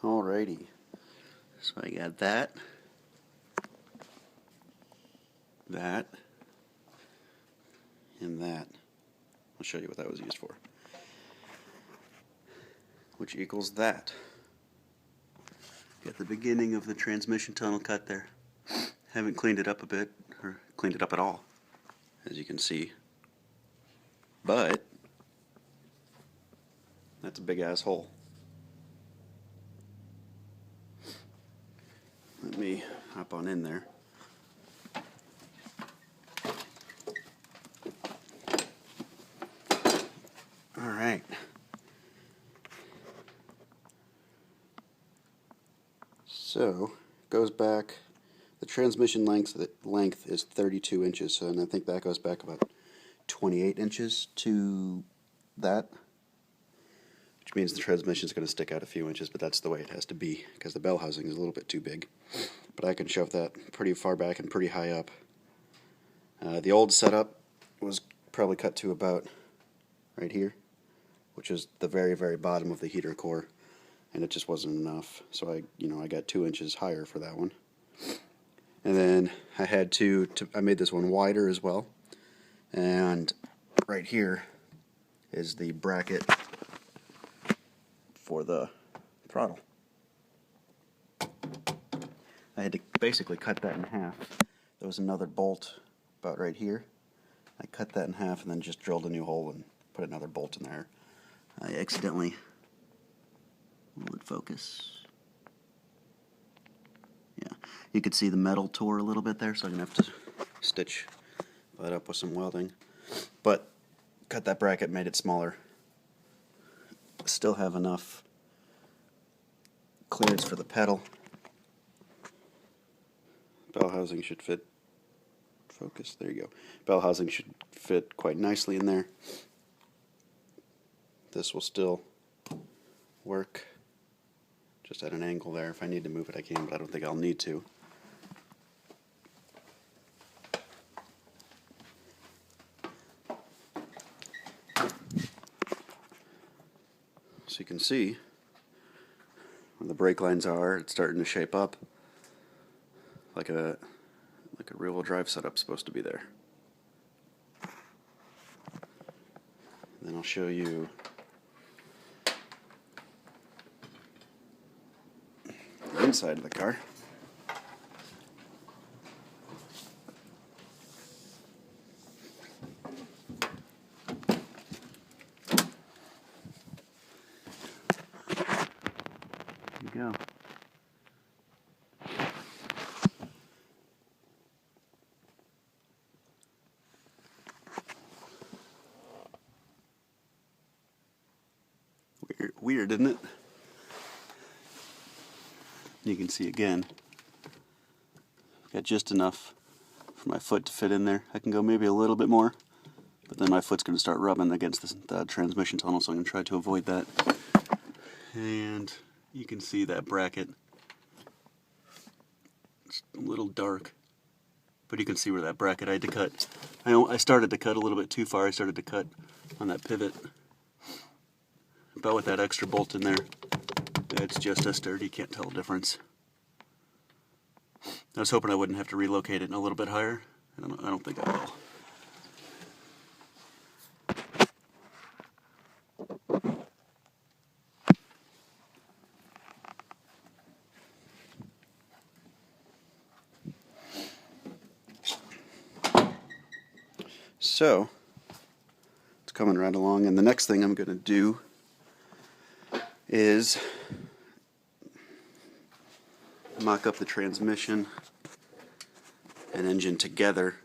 Alrighty, so I got that, and that. I'll show you what that was used for. Which equals that. Got the beginning of the transmission tunnel cut there. Haven't cleaned it up a bit, or cleaned it up at all, as you can see. But that's a big ass hole. Let me hop on in there. Alright. So, goes back, the transmission length is 32 inches, so, and I think that goes back about 28 inches to that, which means the transmission is going to stick out a few inches, but that's the way it has to be, because the bell housing is a little bit too big. But I can shove that pretty far back and pretty high up. The old setup was probably cut to about right here, which is the very, very bottom of the heater core, and it just wasn't enough. So I got 2 inches higher for that one. And then I had I made this one wider as well. And right here is the bracket for the throttle. I had to basically cut that in half. There was another bolt about right here. I cut that in half and then just drilled a new hole and put another bolt in there. I accidentally, will it focus? Yeah, you could see the metal tore a little bit there, so I'm going to have to stitch that up with some welding. But cut that bracket, made it smaller. Still have enough clearance for the pedal. Bell housing should fit. Focus, there you go. Bell housing should fit quite nicely in there. This will still work just at an angle there. If I need to move it, I can, but I don't think I'll need to. So you can see where the brake lines are, it's starting to shape up like a rear-wheel drive setup's supposed to be there. Then I'll show you the inside of the car. There you go. Weird, isn't it? You can see again, got just enough for my foot to fit in there. I can go maybe a little bit more, but then my foot's going to start rubbing against the transmission tunnel, so I'm going to try to avoid that. And you can see that bracket. It's a little dark, but you can see where that bracket I had to cut. I started to cut a little bit too far. I started to cut on that pivot. But with that extra bolt in there, it's just as sturdy, you can't tell the difference. I was hoping I wouldn't have to relocate it a little bit higher, and I don't think I will. So, it's coming right along, and the next thing I'm going to do is mock up the transmission and engine together,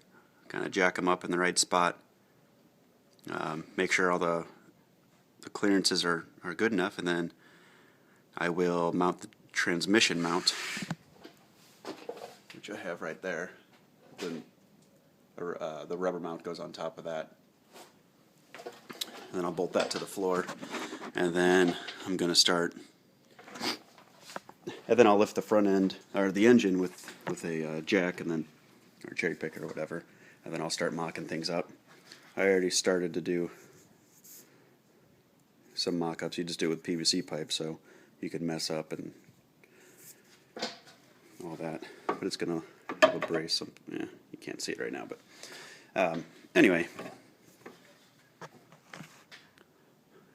kind of jack them up in the right spot, make sure all the clearances are good enough, and then I will mount the transmission mount, which I have right there. Then the rubber mount goes on top of that, and then I'll bolt that to the floor. And then I'm going to start, and then I'll lift the front end, or the engine with a jack, and then, or cherry picker or whatever, and then I'll start mocking things up. I already started to do some mock-ups. You just do it with PVC pipe, so you can mess up and all that, but it's going to have a brace. Yeah, you can't see it right now, but anyway,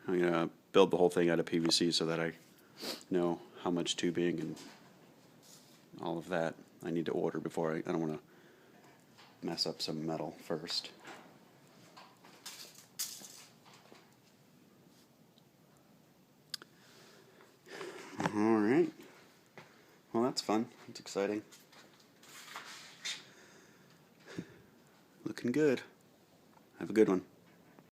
I'm going to build the whole thing out of PVC so that I know how much tubing and all of that I need to order before I don't want to mess up some metal first. Alright, well that's fun, it's exciting. Looking good. Have a good one.